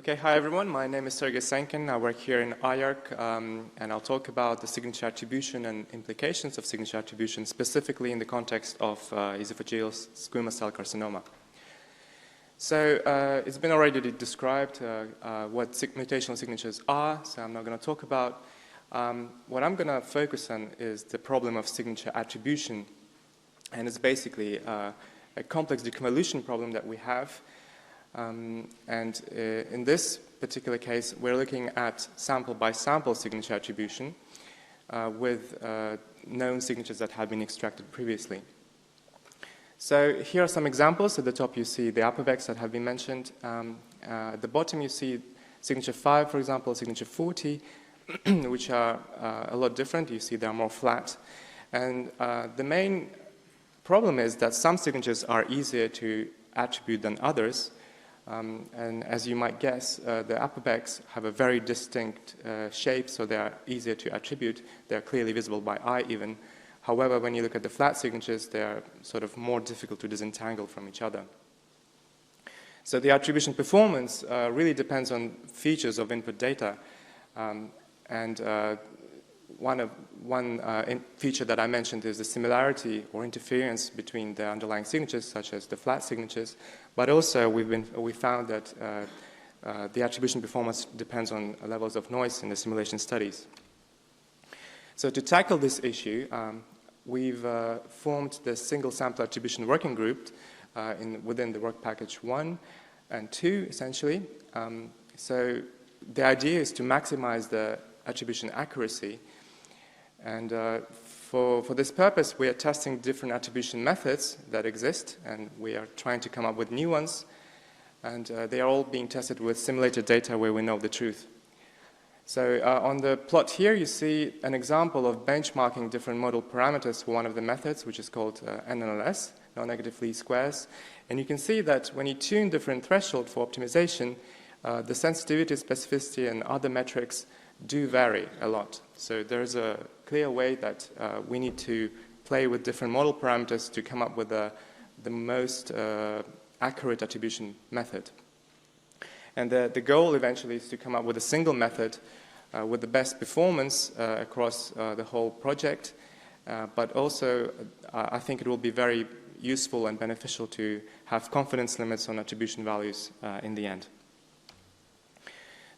Okay, hi everyone. My name is Sergey Senkin. I work here in IARC, and I'll talk about the signature attribution and implications of signature attribution, specifically in the context of esophageal squamous cell carcinoma. So it's been already described what mutational signatures are, so I'm not going to talk about. What I'm going to focus on is the problem of signature attribution, and it's basically a complex deconvolution problem that we have. In this particular case, we're looking at sample-by-sample signature attribution with known signatures that have been extracted previously. So here are some examples. At the top you see the apobex that have been mentioned. At the bottom you see signature 5, for example, signature 40, which are a lot different. You see they are more flat. And the main problem is that some signatures are easier to attribute than others. And as you might guess, the apobex have a very distinct shape, so they are easier to attribute. They are clearly visible by eye even. However, when you look at the flat signatures, they are sort of more difficult to disentangle from each other. So the attribution performance really depends on features of input data. One feature that I mentioned is the similarity or interference between the underlying signatures, such as the flat signatures. But also, we found that the attribution performance depends on levels of noise in the simulation studies. So to tackle this issue, we've formed the single sample attribution working group within the work package 1 and 2, essentially. So the idea is to maximize the attribution accuracy. And for this purpose, we are testing different attribution methods that exist, and we are trying to come up with new ones. And they are all being tested with simulated data where we know the truth. So on the plot here, you see an example of benchmarking different model parameters for one of the methods, which is called NNLS, non-negative least squares. And you can see that when you tune different thresholds for optimization, the sensitivity, specificity, and other metrics do vary a lot. So there's a clear way that we need to play with different model parameters to come up with the most accurate attribution method. And the goal eventually is to come up with a single method with the best performance across the whole project. But also, I think it will be very useful and beneficial to have confidence limits on attribution values in the end.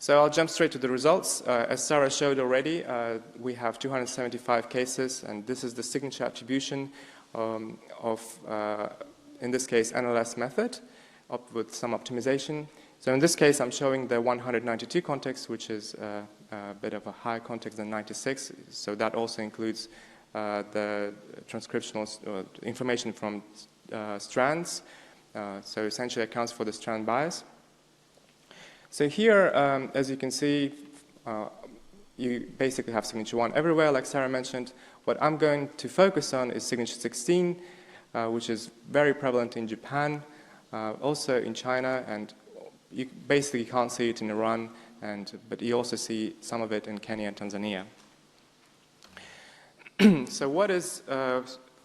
So I'll jump straight to the results. As Sarah showed already, we have 275 cases, and this is the signature attribution of, in this case, NLS method, with some optimization. So in this case, I'm showing the 192 context, which is a bit of a higher context than 96. So that also includes the transcriptional information from strands. So essentially accounts for the strand bias. So here, as you can see, you basically have signature 1 everywhere, like Sarah mentioned. What I'm going to focus on is signature 16, which is very prevalent in Japan, also in China, and you basically can't see it in Iran, but you also see some of it in Kenya and Tanzania. So what is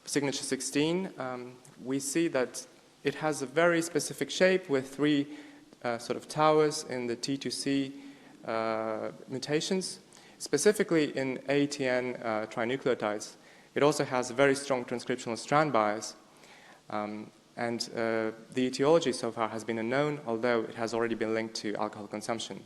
signature 16? We see that it has a very specific shape with 3 sort of towers in the T2C mutations, specifically in ATN trinucleotides. It also has a very strong transcriptional strand bias. The etiology so far has been unknown, although it has already been linked to alcohol consumption.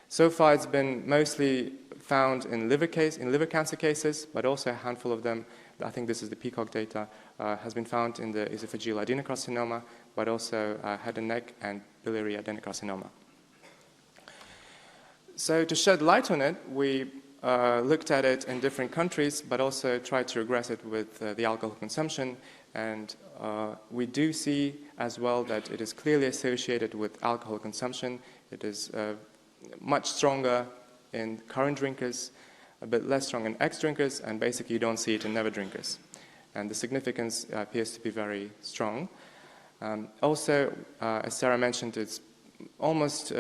So far, it's been mostly found in liver cancer cases, but also a handful of them, I think this is the PEACOCK data, has been found in the esophageal adenocarcinoma, but also head and neck and biliary adenocarcinoma. So to shed light on it, we looked at it in different countries, but also tried to regress it with the alcohol consumption. And we do see as well that it is clearly associated with alcohol consumption. It is much stronger in current drinkers, a bit less strong in ex-drinkers, and basically you don't see it in never drinkers. And the significance appears to be very strong. Also, as Sarah mentioned, it's almost,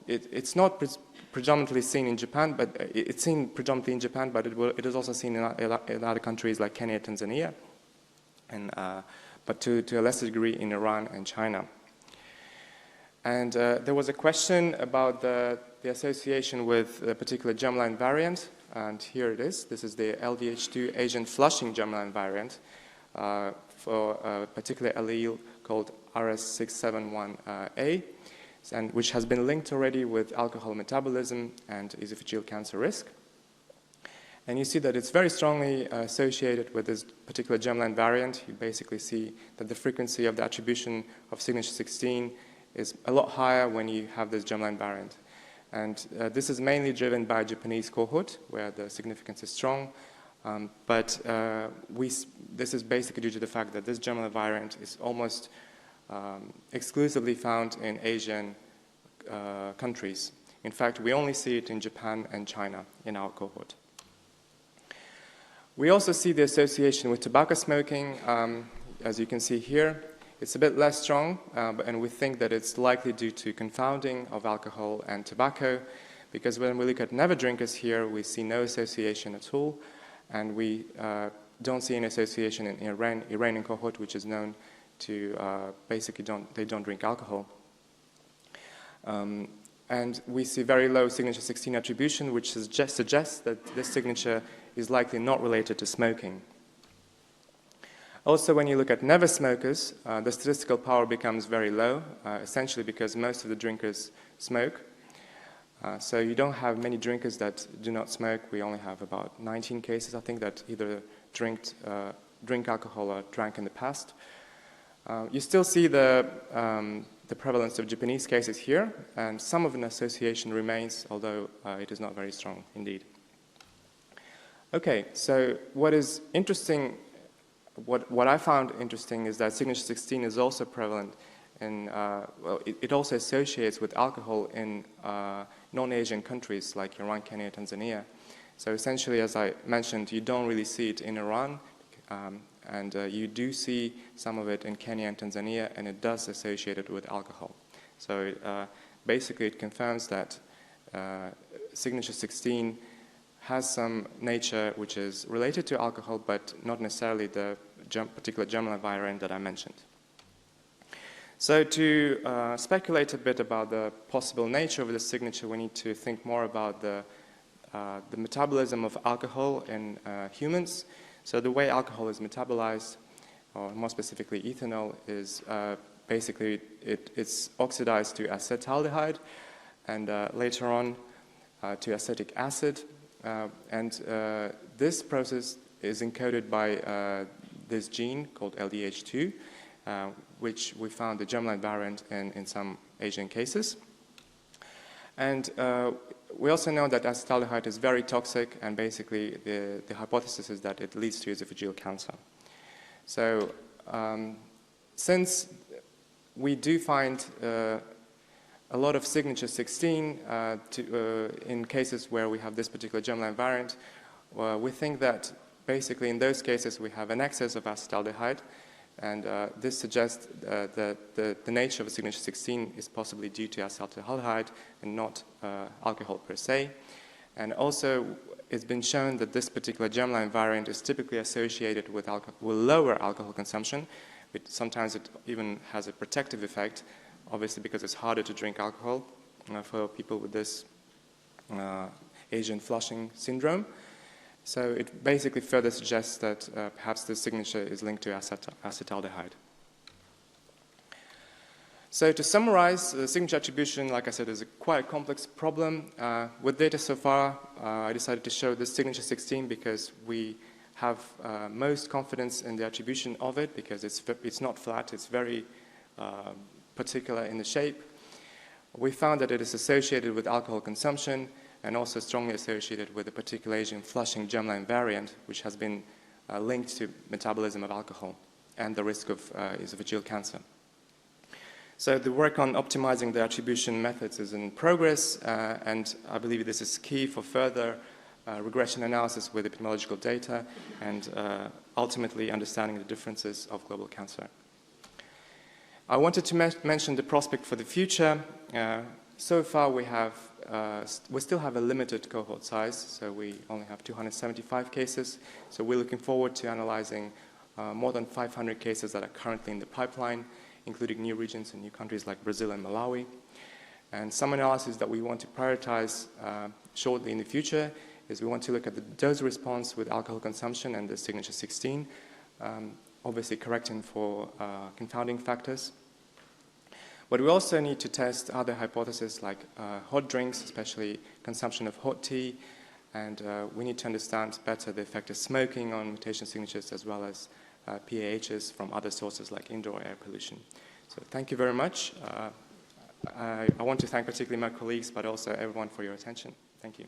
it's not predominantly seen in Japan, but it's seen predominantly in Japan, but it is also seen in other countries like Kenya, Tanzania, but to a lesser degree in Iran and China. And there was a question about the association with a particular germline variant, and here it is. This is the LDH2 Asian flushing germline variant for a particular allele called RS671A, and which has been linked already with alcohol metabolism and esophageal cancer risk. And you see that it's very strongly associated with this particular germline variant. You basically see that the frequency of the attribution of signature 16 is a lot higher when you have this germline variant. And this is mainly driven by Japanese cohort, where the significance is strong. But this is basically due to the fact that this germline variant is almost exclusively found in Asian countries. In fact, we only see it in Japan and China in our cohort. We also see the association with tobacco smoking, as you can see here. It's a bit less strong, and we think that it's likely due to confounding of alcohol and tobacco, because when we look at never drinkers here, we see no association at all, and we don't see any association in Iranian cohort, which is known to basically they don't drink alcohol. And we see very low signature 16 attribution, which suggests that this signature is likely not related to smoking. Also, when you look at never smokers, the statistical power becomes very low, essentially because most of the drinkers smoke. So you don't have many drinkers that do not smoke. We only have about 19 cases, I think, that either drink alcohol or drank in the past. You still see the prevalence of Japanese cases here, and some of an association remains, although it is not very strong indeed. Okay, so what is interesting, what I found interesting is that signature 16 is also prevalent in, well, it also associates with alcohol in non-Asian countries like Iran, Kenya, Tanzania. So essentially, as I mentioned, you don't really see it in Iran, and you do see some of it in Kenya and Tanzania, and it does associate it with alcohol. So basically, it confirms that signature 16 has some nature which is related to alcohol, but not necessarily the particular germline variant that I mentioned. So to speculate a bit about the possible nature of this signature, we need to think more about the metabolism of alcohol in humans. So the way alcohol is metabolized, or more specifically ethanol, is basically it's oxidized to acetaldehyde and later on to acetic acid. This process is encoded by this gene called LDH2, which we found the germline variant in some Asian cases. And we also know that acetaldehyde is very toxic, and basically the hypothesis is that it leads to esophageal cancer. So since we do find a lot of signature 16 in cases where we have this particular germline variant, we think that basically in those cases we have an excess of acetaldehyde, and this suggests that the nature of a signature 16 is possibly due to acetaldehyde and not alcohol per se. And also it's been shown that this particular germline variant is typically associated with lower alcohol consumption. Sometimes it even has a protective effect, obviously because it's harder to drink alcohol for people with this Asian flushing syndrome. So it basically further suggests that perhaps this signature is linked to acetaldehyde. So to summarize, the signature attribution, like I said, is a quite complex problem. With data so far, I decided to show this signature 16 because we have most confidence in the attribution of it, because it's not flat, it's very particular in the shape. We found that it is associated with alcohol consumption and also strongly associated with a particular Asian flushing germline variant, which has been linked to metabolism of alcohol and the risk of esophageal cancer. So the work on optimizing the attribution methods is in progress, and I believe this is key for further regression analysis with epidemiological data and ultimately understanding the differences of global cancer. I wanted to mention the prospect for the future. So far we still have a limited cohort size, so we only have 275 cases. So we're looking forward to analyzing more than 500 cases that are currently in the pipeline including new regions and new countries like Brazil and Malawi. And some analysis that we want to prioritize shortly in the future is we want to look at the dose response with alcohol consumption and the signature 16, obviously correcting for confounding factors. But we also need to test other hypotheses like hot drinks, especially consumption of hot tea, and we need to understand better the effect of smoking on mutation signatures as well as PAHs from other sources like indoor air pollution. So thank you very much. I want to thank particularly my colleagues, but also everyone for your attention. Thank you.